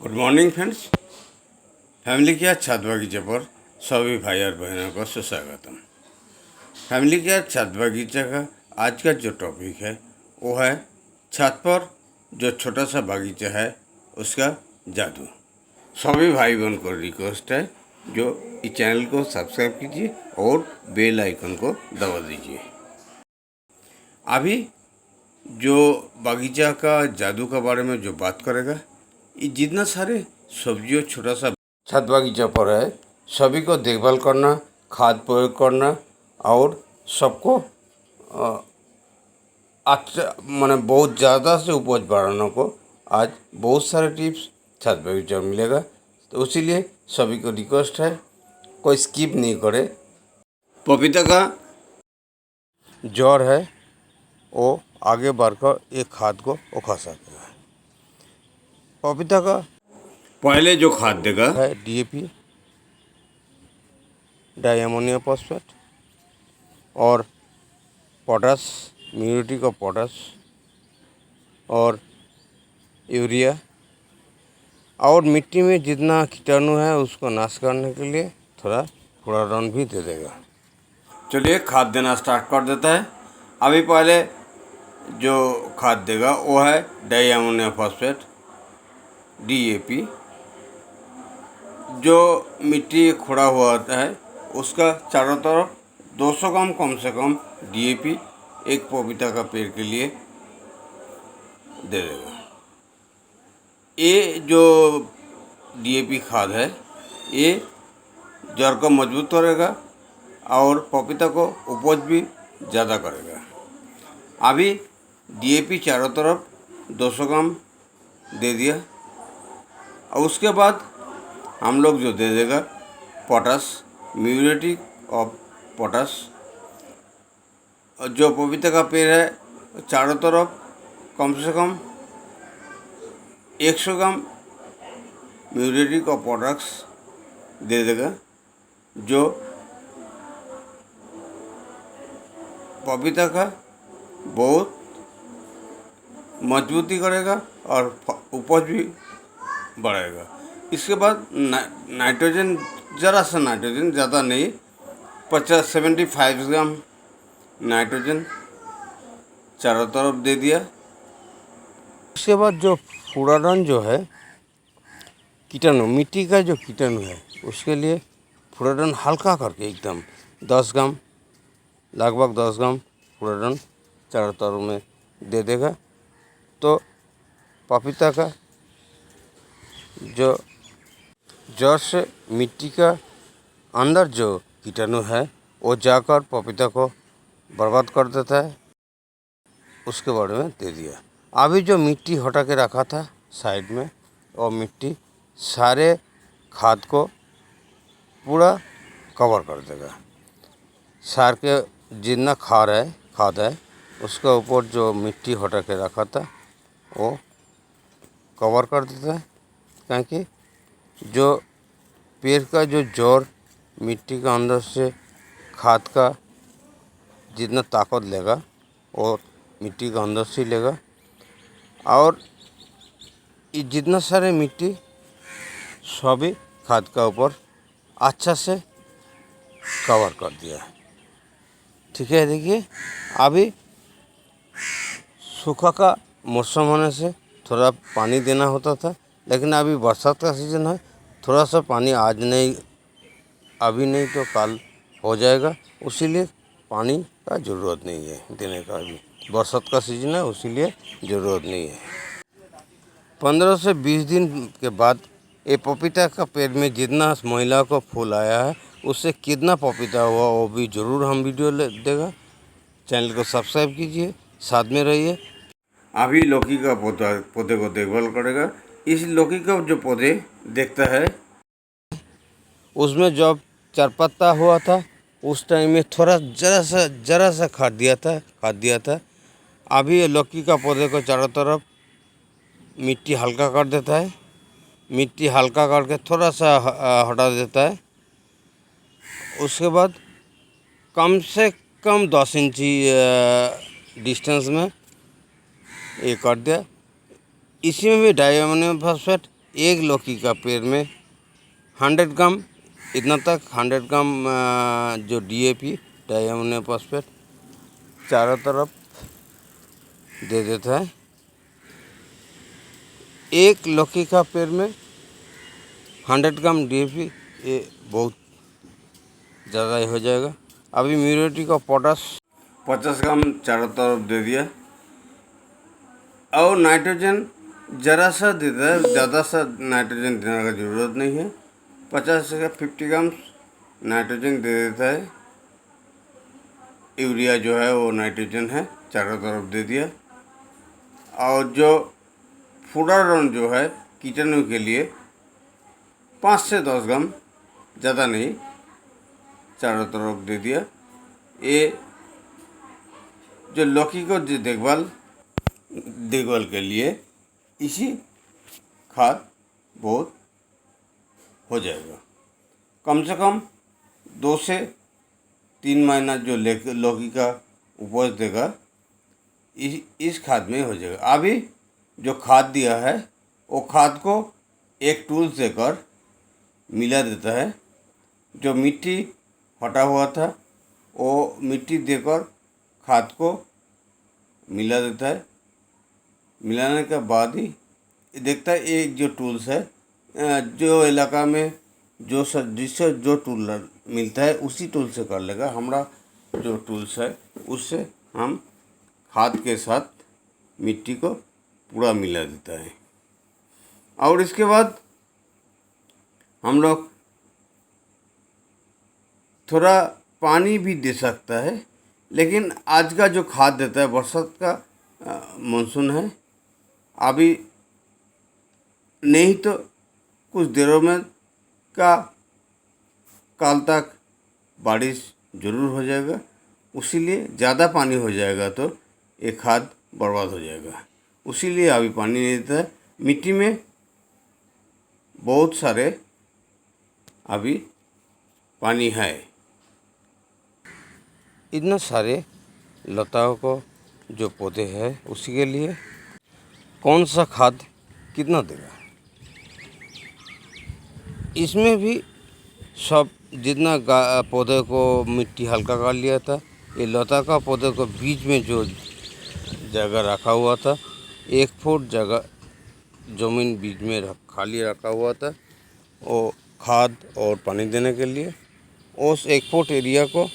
Good morning friends. Family care छत बगीचे पर सभी भाई और बहनों को सुस्वागतम। फैमिली केयर छत बगीचे का आज का जो टॉपिक है वो है छत पर जो छोटा सा बगीचा है उसका जादू। सभी भाई बहन को रिक्वेस्ट है जो इस चैनल को सब्सक्राइब कीजिए और बेल आइकन को दबा दीजिए। अभी जो बगीचा का जादू के बारे में जो बात करेगा, ये जितना सारे सब्जियों छोटा सा छत बगीचा पर है सभी को देखभाल करना, खाद प्रयोग करना और सबको अच्छा माने बहुत ज़्यादा से उपज बढ़ाने को आज बहुत सारे टिप्स छत बगीचा में मिलेगा। तो इसीलिए सभी को रिक्वेस्ट है कोई स्किप नहीं करे। पपीता का जड़ है वो आगे बढ़कर एक खाद को उखा सकेगा। पपीता का पहले जो खाद देगा है डीएपी, डाई अमोनियम फॉस्फेट और पोटास, म्यूरेटी का पोटास और यूरिया, और मिट्टी में जितना कीटाणु है उसको नाश करने के लिए थोड़ा फ्लोरान भी दे देगा। चलिए खाद देना स्टार्ट कर देता है। अभी पहले जो खाद देगा वो है डाई अमोनियम फॉस्फेट डीएपी। जो मिट्टी खुड़ा हुआ होता है उसका चारों तरफ 200 ग्राम कम से कम डीएपी एक पपीता का पेड़ के लिए दे देगा। ये जो डीएपी खाद है ये जड़ को मजबूत करेगा और पपीता को उपज भी ज़्यादा करेगा। अभी डीएपी चारों तरफ 200 ग्राम दे दिया और उसके बाद हम लोग जो दे देगा पोटास, म्यूरेटी और पोटास। जो पपीता का पेड़ है चारों तरफ कम से कम 100 ग्राम म्यूरेटी और पोटास दे देगा, जो पपीता का बहुत मजबूती करेगा और उपज भी बढ़ेगा। इसके बाद नाइट्रोजन, ज़रा सा नाइट्रोजन, ज़्यादा नहीं, 75 ग्राम नाइट्रोजन चारों तरफ दे दिया। उसके बाद जो फ्लोरान जो है कीटाणु, मिट्टी का जो कीटाणु है उसके लिए फ्लोरान हल्का करके एकदम 10 ग्राम, लगभग 10 ग्राम फ्लोरान चारों तरफ में दे देगा। तो पपीता का जो जड़ से मिट्टी का अंदर जो कीटाणु है वो जाकर पपीता को बर्बाद कर देता है। उसके बारे में दे दिया। अभी जो मिट्टी हटा के रखा था साइड में, और मिट्टी सारे खाद को पूरा कवर कर देगा। सार के जितना खाद है उसके ऊपर जो मिट्टी हटा के रखा था वो कवर कर देता है, क्योंकि जो पेड़ का जो जड़ मिट्टी का अंदर से खाद का जितना ताकत लेगा वो मिट्टी का अंदर से लेगा। और ये जितना सारे मिट्टी सभी खाद का ऊपर अच्छा से कवर कर दिया। ठीक है, देखिए अभी सूखा का मौसम होने से थोड़ा पानी देना होता था, लेकिन अभी बरसात का सीज़न है, थोड़ा सा पानी आज नहीं, अभी नहीं तो कल हो जाएगा, इसीलिए पानी का ज़रूरत नहीं है देने का। अभी बरसात का सीज़न है इसीलिए ज़रूरत नहीं है। 15 से 20 दिन के बाद ये पपीता का पेड़ में जितना महिला को फूल आया है उससे कितना पपीता हुआ वो भी ज़रूर हम वीडियो देगा। चैनल को सब्सक्राइब कीजिए, साथ में रहिए। अभी लौकी का पौधे को देखभाल करेगा। इस लौकी का जो पौधे देखता है उसमें जब 4 पत्ता हुआ था उस टाइम में थोड़ा ज़रा सा खाद दिया था। अभी ये लौकी का पौधे को चारों तरफ मिट्टी हल्का कर देता है, मिट्टी हल्का करके थोड़ा सा हटा देता है। उसके बाद कम से कम 10 इंची डिस्टेंस में ये कर दिया। इसी में भी डाई अमोनियम फॉस्फेट एक लौकी का पेड़ में 100 ग्राम इतना तक 100 ग्राम जो DAP डाई अमोनियम फॉस्फेट चारों तरफ दे देता है। एक लौकी का पेड़ में 100 ग्राम DAP, ये बहुत ज़्यादा ही हो जाएगा। अभी म्यूरेट का पोटास 50 ग्राम चारों तरफ दे दिया और नाइट्रोजन ज़रा सा देता है, ज़्यादा सा नाइट्रोजन देने का ज़रूरत नहीं है। 50 से 50 ग्राम नाइट्रोजन दे देता है। यूरिया जो है वो नाइट्रोजन है, चारों तरफ दे दिया। और जो फुडारोन जो है कीटाणु के लिए 5 से 10 ग्राम, ज़्यादा नहीं, चारों तरफ दे दिया। ये जो लौकी को जो देखभाल के लिए इसी खाद बहुत हो जाएगा। कम से कम 2 से 3 महीना जो लौकी का उपज देगा इस खाद में हो जाएगा। अभी जो खाद दिया है वो खाद को एक टूल से कर मिला देता है। जो मिट्टी हटा हुआ था वो मिट्टी देकर खाद को मिला देता है। मिलाने के बाद ही देखता है एक जो टूल्स है, जो इलाका में जिससे जो टूल मिलता है उसी टूल से कर लेगा। हमारा जो टूल्स है उससे हम खाद के साथ मिट्टी को पूरा मिला देता है। और इसके बाद हम लोग थोड़ा पानी भी दे सकता है, लेकिन आज का जो खाद देता है, बरसात का मानसून है अभी, नहीं तो कुछ देरों में काल तक बारिश ज़रूर हो जाएगा। उसीलिए ज़्यादा पानी हो जाएगा तो ये खाद बर्बाद हो जाएगा। उसीलिए अभी पानी नहीं देता है। मिट्टी में बहुत सारे अभी पानी है। इतना सारे लताओं को जो पौधे हैं उसी के लिए कौन सा खाद कितना देगा, इसमें भी सब जितना पौधे को मिट्टी हल्का कर लिया था। ये लता का पौधे को बीच में जो जगह रखा हुआ था, 1 फुट जगह ज़मीन बीच में खाली रखा हुआ था, वो खाद और पानी देने के लिए उस 1 फुट एरिया को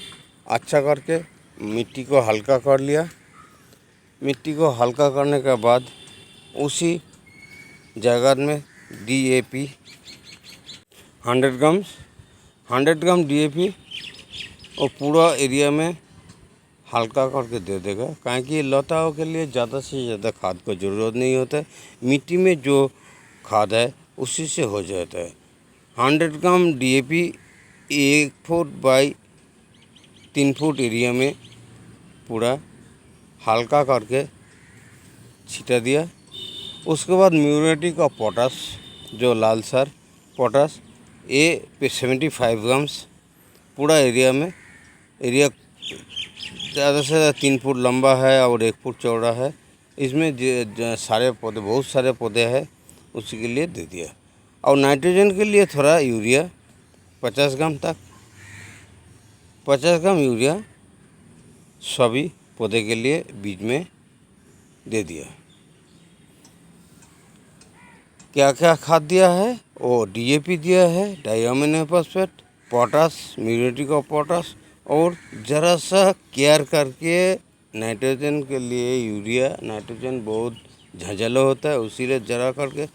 अच्छा करके मिट्टी को हल्का कर लिया। मिट्टी को हल्का करने के बाद उसी जगह में DAP 100 ग्राम DAP और पूरा एरिया में हल्का करके दे देगा। क्योंकि लताओं के लिए ज़्यादा से ज़्यादा खाद को ज़रूरत नहीं होता है, मिट्टी में जो खाद है उसी से हो जाता है। 100 ग्राम DAP 1 foot by 3 foot area में पूरा हल्का करके छिटा दिया। उसके बाद म्यूरेट का पोटास, जो लाल सार पोटास, ये पे 75 ग्राम्स पूरा एरिया में, एरिया ज़्यादा से ज़्यादा 3 फुट लंबा है और 1 फुट चौड़ा है। इसमें सारे पौधे, बहुत सारे पौधे हैं, उसी के लिए दे दिया। और नाइट्रोजन के लिए थोड़ा यूरिया 50 ग्राम तक, 50 ग्राम यूरिया सभी पौधे के लिए बीज में दे दिया। क्या क्या खाद दिया है, वो DAP दिया है, di ammonium phosphate, potash, muriate का पोटास, और ज़रा सा केयर करके नाइट्रोजन के लिए यूरिया। नाइट्रोजन बहुत झंझला होता है, उसीलिए ज़रा करके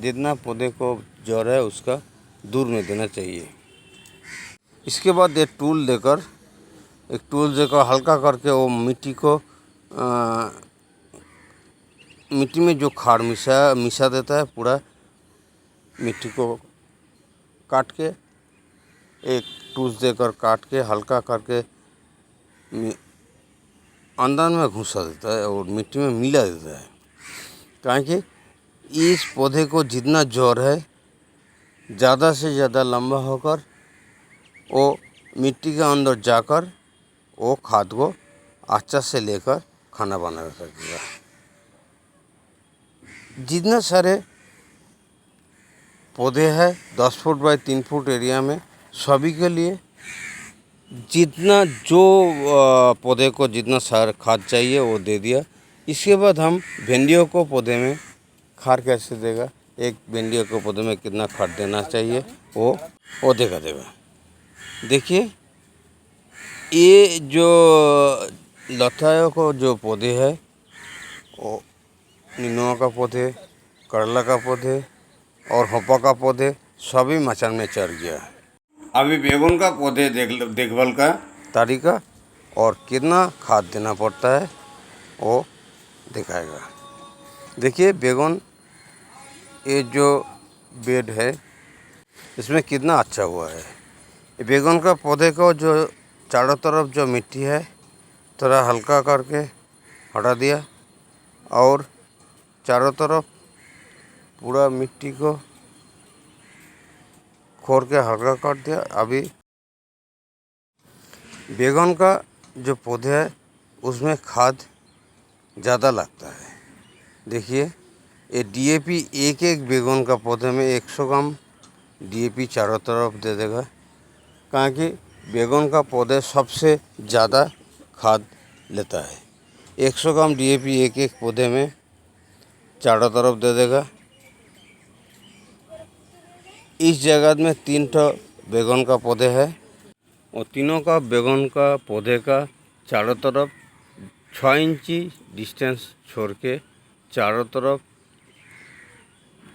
जितना पौधे को जड़ है उसका दूर में देना चाहिए। इसके बाद एक टूल देकर हल्का करके वो मिट्टी में जो खाद मिसा देता है, पूरा मिट्टी को काट के एक टूल्स देकर काट के हल्का करके अंदर में घुसा देता है और मिट्टी में मिला देता है। क्योंकि इस पौधे को जितना जड़ है ज़्यादा से ज़्यादा लंबा होकर वो मिट्टी के अंदर जाकर वो खाद को अच्छा से लेकर खाना बना सकेगा। जितना सारे पौधे हैं 10 फुट बाय 3 फुट एरिया में, सभी के लिए जितना जो पौधे को जितना सार खाद चाहिए वो दे दिया। इसके बाद हम भिंडियों को पौधे में खाद कैसे देगा, एक भिंडियों को पौधे में कितना खाद देना चाहिए वो देगा। देखिए ये जो लताओं को जो पौधे है वो निनुआ का पौधे, करला का पौधे और होपा का पौधे सभी मचान में चढ़ गया। अभी बैगन का पौधे देखभाल का तरीका और कितना खाद देना पड़ता है वो दिखाएगा। देखिए बैगन ये जो बेड है इसमें कितना अच्छा हुआ है। बैगन का पौधे को जो चारों तरफ जो मिट्टी है थोड़ा हल्का करके हटा दिया और चारों तरफ पूरा मिट्टी को खोर के हल्का कर दिया। अभी बैगन का जो पौधे है उसमें खाद ज़्यादा लगता है। देखिए ये डीएपी एक बैगन का पौधे में 100 ग्राम डीएपी चारों तरफ दे देगा, कहाँ कि बैगन का पौधे सबसे ज़्यादा खाद लेता है। 100 ग्राम डीएपी एक पौधे में चारों तरफ दे देगा। इस जगह में 3 बैगन का पौधे है और तीनों का बैगन का पौधे का चारों तरफ 6 इंची डिस्टेंस छोड़ के चारों तरफ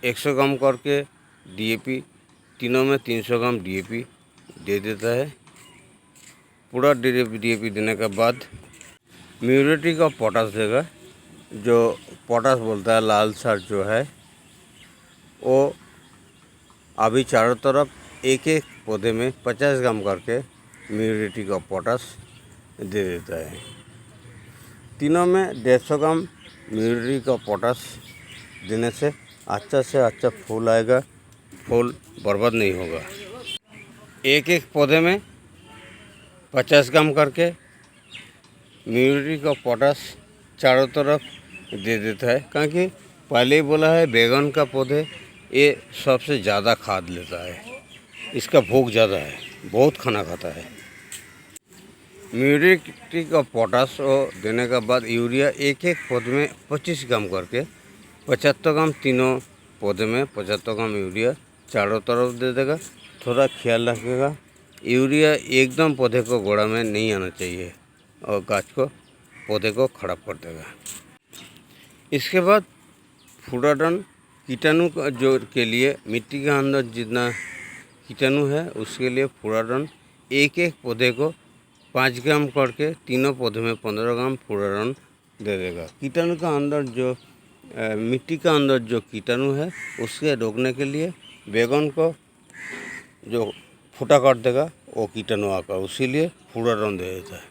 100 ग्राम करके डीएपी, तीनों में 300 ग्राम डीएपी दे देता है। पूरा डीएपी देने के बाद म्यूरेटी का पोटास देगा। जो पोटास बोलता है लाल सार जो है वो अभी चारों तरफ एक पौधे में 50 ग्राम करके म्यूरेटी का पोटास दे देता है। तीनों में 150 ग्राम म्यूरेटी का पोटास देने से अच्छा फूल आएगा, फूल बर्बाद नहीं होगा। एक पौधे में 50 ग्राम करके म्यूरेटी का पोटास चारों तरफ दे देता है, क्योंकि पहले ही बोला है बैगन का पौधे ये सबसे ज़्यादा खाद लेता है, इसका भूख ज़्यादा है, बहुत खाना खाता है। म्यूरेटी का पोटास और देने के बाद यूरिया एक पौधे में 25 ग्राम करके 75 ग्राम, तीनों पौधे में 75 ग्राम यूरिया चारों तरफ दे देगा। थोड़ा ख्याल रखिएगा यूरिया एकदम पौधे को गोड़ा में नहीं आना चाहिए और गाछ को पौधे को खराब कर देगा। इसके बाद फुडाडन कीटाणु का जो के लिए मिट्टी के अंदर जितना कीटाणु है उसके लिए फुडाडन एक पौधे को 5 ग्राम करके तीनों पौधे में 15 ग्राम फुडाडन दे देगा। कीटाणु का अंदर जो मिट्टी का अंदर जो कीटाणु है उसके रोकने के लिए बैगन को जो फूटा कर देगा वो कीटाणु आकर, उसीलिए फुडाडन दे देता है।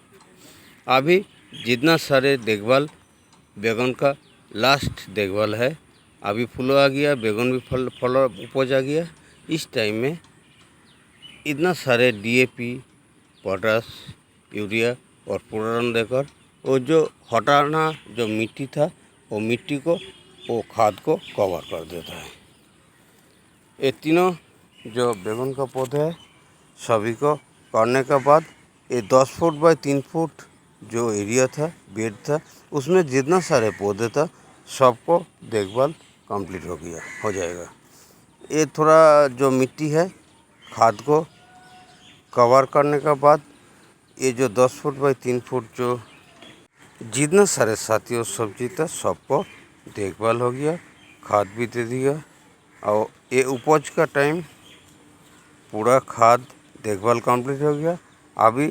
अभी जितना सारे देखभाल बैगन का लास्ट देखभाल है, अभी फूल आ गया, बैगन भी फल उपज आ गया। इस टाइम में इतना सारे डीएपी, पोटास, यूरिया और फुडाडन देकर वो जो हटाना जो मिट्टी था वो मिट्टी को वो खाद को कवर कर देता है। ये तीनों जो बैगन का पौधा है सभी को करने के बाद ये 10 फुट बाय 3 फुट जो एरिया था, बेड था, उसमें जितना सारे पौधे था सबको देखभाल कंप्लीट हो जाएगा। ये थोड़ा जो मिट्टी है खाद को कवर करने के बाद ये जो 10 फुट बाय 3 फुट जो जितना सारे साथियों सब्जी था सबको देखभाल हो गया, खाद भी दे दिया और ये उपज का टाइम पूरा खाद देखभाल कंप्लीट हो गया। अभी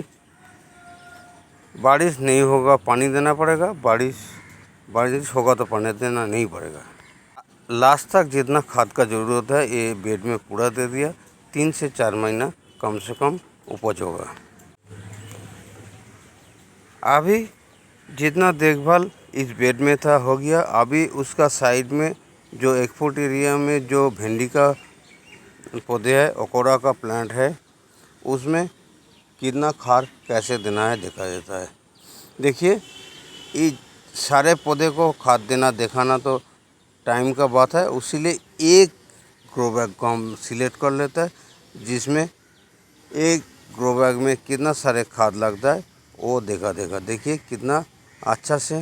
बारिश नहीं होगा, पानी देना पड़ेगा, बारिश होगा तो पानी देना नहीं पड़ेगा। लास्ट तक जितना खाद का ज़रूरत है ये बेड में पूरा दे दिया। 3 से 4 महीना कम से कम उपज होगा। अभी जितना देखभाल इस बेड में था हो गया। अभी उसका साइड में जो 1 फुट एरिया में जो भिंडी का पौधे है, ओकोरा का प्लांट है, उसमें कितना खाद कैसे देना है देखा जाता है। देखिए ये सारे पौधे को खाद देना दिखाना तो टाइम का बात है, उसीलिए एक ग्रो बैग को हम सिलेक्ट कर लेते हैं, जिसमें एक ग्रो बैग में कितना सारे खाद लगता है वो देखिए कितना अच्छा से।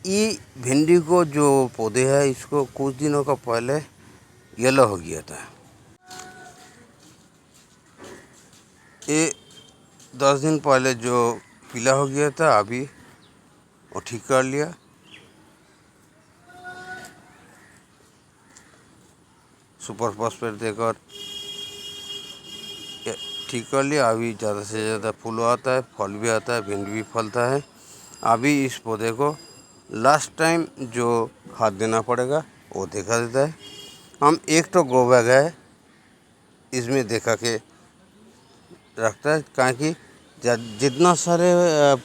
ये भिंडी को जो पौधे है इसको कुछ दिनों का पहले येलो हो गया था। ये 10 दिन पहले जो पीला हो गया था अभी वो ठीक कर लिया। सुपर फॉस्फेट देकर ठीक कर लिया। अभी ज़्यादा से ज़्यादा फूल आता है, फल भी आता है, भिंडी भी फलता है। अभी इस पौधे को लास्ट टाइम जो खाद देना पड़ेगा वो देखा देता है। हम एक तो ग्रो बैग है इसमें देखा के रखता है, क्योंकि जितना सारे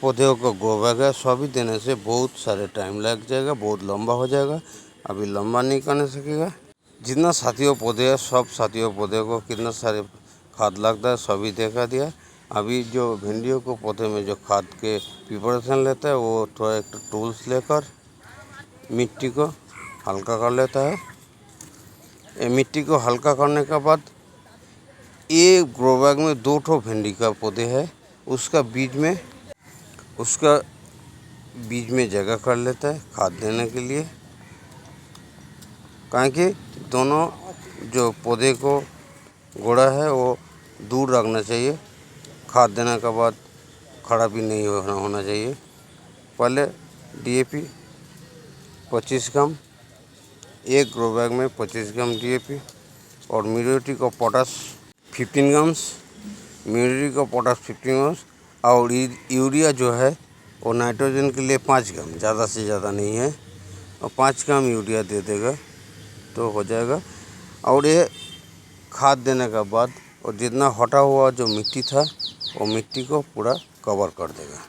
पौधों को ग्रो बैग है सभी देने से बहुत सारे टाइम लग जाएगा, बहुत लंबा हो जाएगा। अभी लंबा नहीं करने सकेगा। जितना साथियों पौधे है सब साथियों पौधे को कितना सारे खाद लगता है सभी देखा दिया। अभी जो भिंडियों को पौधे में जो खाद के प्रिपरेशन लेता है वो थोड़ा एक टूल्स लेकर मिट्टी को हल्का कर लेता है। ये मिट्टी को हल्का करने के बाद ये ग्रो बैग में 2 ठो भिंडी का पौधे है, उसका बीज में जगह कर लेता है खाद देने के लिए। क्योंकि दोनों जो पौधे को गोड़ा है वो दूर रखना चाहिए, खाद देने के बाद खड़ा भी नहीं होना चाहिए। पहले DAP 25 ग्राम, एक ग्रो बैग में 25 ग्राम DAP और म्यूरेट को पोटास 15 ग्राम्स, म्यूरेट को पोटास 15 ग्राम्स और यूरिया जो है वो नाइट्रोजन के लिए 5 ग्राम, ज़्यादा से ज़्यादा नहीं है, और 5 ग्राम यूरिया दे देगा तो हो जाएगा। और ये खाद देने के बाद और जितना हटा हुआ जो मिट्टी था वो मिट्टी को पूरा कवर कर देगा।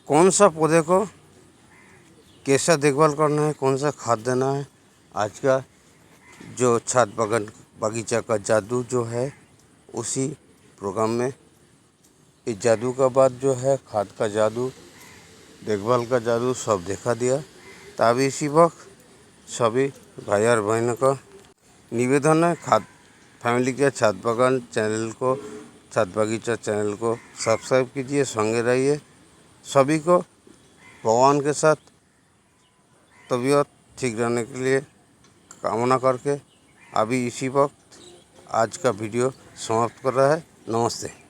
कौन सा पौधे को कैसा देखभाल करना है, कौन सा खाद देना है, आज का जो छत बगीचा का जादू जो है उसी प्रोग्राम में इस जादू का बाद जो है खाद का जादू, देखभाल का जादू सब देखा दिया। तभी इसी वक्त सभी भाई और बहनों का निवेदन है, खाद फैमिली के छत बागान चैनल को, छत बगीचा चैनल को सब्सक्राइब कीजिए, संगे रहिए। सभी को भगवान के साथ तबीयत ठीक रहने के लिए कामना करके अभी इसी वक्त आज का वीडियो समाप्त कर रहा है। नमस्ते।